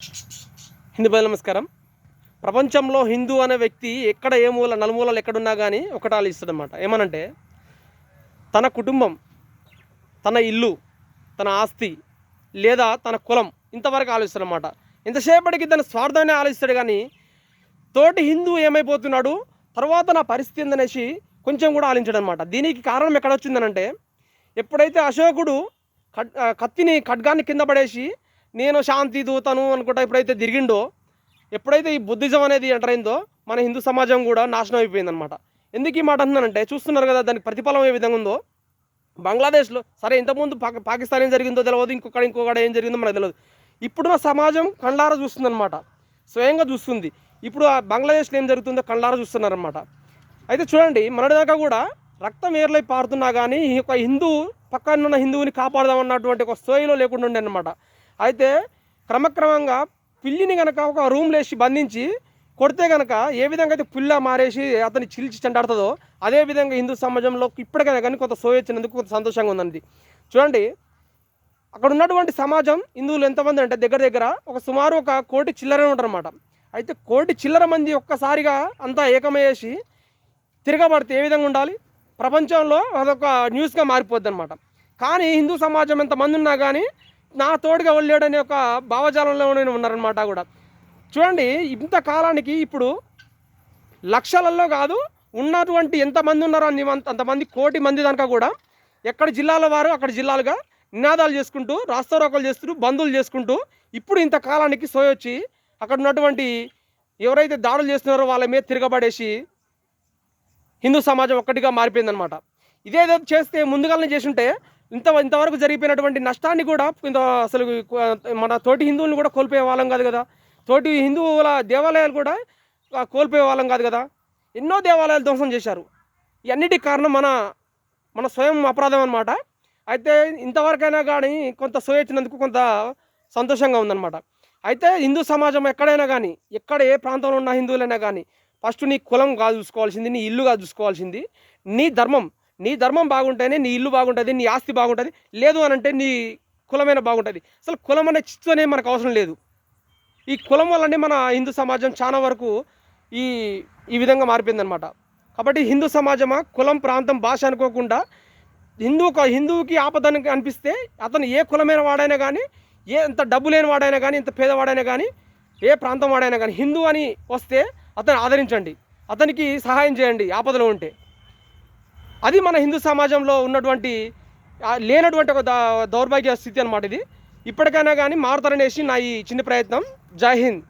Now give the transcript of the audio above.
హిందూ ప్రజలకు నమస్కారం. ప్రపంచంలో హిందూ అనే వ్యక్తి ఎక్కడ ఏ మూల నలుమూలలు ఎక్కడున్నా కానీ ఒకటి ఆలోచిస్తాడనమాట. ఏమనంటే తన కుటుంబం, తన ఇల్లు, తన ఆస్తి లేదా తన కులం ఇంతవరకు ఆలోచిస్తాడనమాట. ఎంతసేపటికి తన స్వార్థాన్ని ఆలోచిస్తాడు కానీ తోటి హిందూ ఏమైపోతున్నాడు, తర్వాత నా పరిస్థితి ఏందనేసి కొంచెం కూడా ఆలోచించడనమాట. దీనికి కారణం ఎక్కడ వచ్చిందనంటే, ఎప్పుడైతే అశోకుడు ఖడ్గాన్ని కింద పడేసి నేను శాంతి దూతను అనుకుంటా ఎప్పుడైతే తిరిగిండో, ఎప్పుడైతే ఈ బుద్ధిజం అనేది ఎంటర్ అయిందో మన హిందూ సమాజం కూడా నాశనం అయిపోయిందనమాట. ఎందుకు ఈ మాట అంటున్నానంటే, చూస్తున్నారు కదా దానికి ప్రతిఫలం ఏ విధంగా ఉందో. బంగ్లాదేశ్లో సరే ఇంతకుముందు పాకిస్తాన్ ఏం జరిగిందో తెలియదు, ఇంకొకటి ఏం జరిగిందో మనకు తెలియదు. ఇప్పుడున్న సమాజం కళ్ళారా చూస్తుందన్నమాట, స్వయంగా చూస్తుంది. ఇప్పుడు ఆ బంగ్లాదేశ్లో ఏం జరుగుతుందో కళ్ళారా చూస్తున్నారన్నమాట. అయితే చూడండి, మనదాకా కూడా రక్తం ఏర్లై పారుతున్నా కానీ ఒక హిందూ పక్కనున్న హిందువుని కాపాడదామన్నటువంటి ఒక స్థాయిలో లేకుండా ఉండే అన్నమాట. అయితే క్రమక్రమంగా పిల్లిని కనుక ఒక రూమ్లో వేసి బంధించి కొడితే కనుక ఏ విధంగా అయితే పుల్ల మారేసి అతన్ని చిల్చి చెండాడుతుందో, అదేవిధంగా హిందూ సమాజంలో ఇప్పటికైనా కానీ కొంత సోయి వచ్చినందుకు కొంత సంతోషంగా ఉందండి. చూడండి, అక్కడ ఉన్నటువంటి సమాజం హిందువులు ఎంతమంది అంటే దగ్గర ఒక సుమారు 1 కోటి చిల్లర ఉంటారన్నమాట. అయితే 1 కోటి చిల్లర మంది ఒక్కసారిగా అంతా ఏకమయ్యేసి తిరగబడితే ఏ విధంగా ఉండాలి? ప్రపంచంలో అదొక న్యూస్గా మారిపోద్ది అనమాట. కానీ హిందూ సమాజం ఎంతమంది ఉన్నా కానీ నా తోడుగా వెళ్ళాడనే ఒక భావజాలంలోనే ఉన్నారనమాట. కూడా చూడండి, ఇంత కాలానికి ఇప్పుడు లక్షలలో కాదు, ఉన్నటువంటి ఎంతమంది ఉన్నారో అంతమంది కోటి మంది దాకా కూడా ఎక్కడ జిల్లాల వారు అక్కడ జిల్లాలుగా నినాదాలు చేసుకుంటూ, రాస్తారోకలు చేస్తూ, బంధువులు చేసుకుంటూ ఇప్పుడు ఇంత కాలానికి సోయొచ్చి అక్కడ ఉన్నటువంటి ఎవరైతే దాడులు చేస్తున్నారో వాళ్ళ మీద తిరగబడేసి హిందూ సమాజం ఒక్కటిగా మారిపోయిందనమాట. ఇదేదో చేస్తే ముందుగానే చేసుంటే ఇంతవరకు జరిగిపోయినటువంటి నష్టాన్ని కూడా అసలు మన తోటి హిందువులను కూడా కోల్పోయే వాళ్ళం కాదు కదా. తోటి హిందువుల దేవాలయాలు కూడా కోల్పోయే వాళ్ళం కాదు కదా. ఎన్నో దేవాలయాలు ధ్వంసం చేశారు. ఇవన్నిటికి కారణం మన స్వయం అపరాధం అనమాట. అయితే ఇంతవరకైనా కానీ కొంత సోయొచ్చినందుకు కొంత సంతోషంగా ఉందన్నమాట. అయితే హిందూ సమాజం ఎక్కడైనా కానీ, ఎక్కడ ఏ ప్రాంతంలో ఉన్న హిందువులైనా కానీ ఫస్ట్ నీ కులం కాదు చూసుకోవాల్సింది, నీ ఇల్లు కాదు చూసుకోవాల్సింది, నీ ధర్మం బాగుంటేనే నీ ఇల్లు బాగుంటుంది, నీ ఆస్తి బాగుంటుంది. లేదు అని అంటే నీ కులమైన బాగుంటుంది. అసలు కులం అనే చిత్తునే మనకు అవసరం లేదు. ఈ కులం వల్లనే మన హిందూ సమాజం చాలా వరకు ఈ విధంగా మారిపోయిందనమాట. కాబట్టి హిందూ సమాజమా కులం, ప్రాంతం, భాష అనుకోకుండా హిందువుకి ఆపదనికి అనిపిస్తే అతను ఏ కులమైన వాడైనా కానీ, ఎంత డబ్బు లేని వాడైనా కానీ, ఎంత పేదవాడైనా కానీ, ఏ ప్రాంతం వాడైనా కానీ హిందూ అని వస్తే అతను ఆదరించండి, అతనికి సహాయం చేయండి ఆపదలో ఉంటే. అది మన హిందూ సమాజంలో ఉన్నటువంటి లేనటువంటి ఒక దౌర్భాగ్య స్థితి అనమాట ఇది. ఇప్పటికైనా కానీ మారుతారనేసి నా ఈ చిన్న ప్రయత్నం. జై హింద్.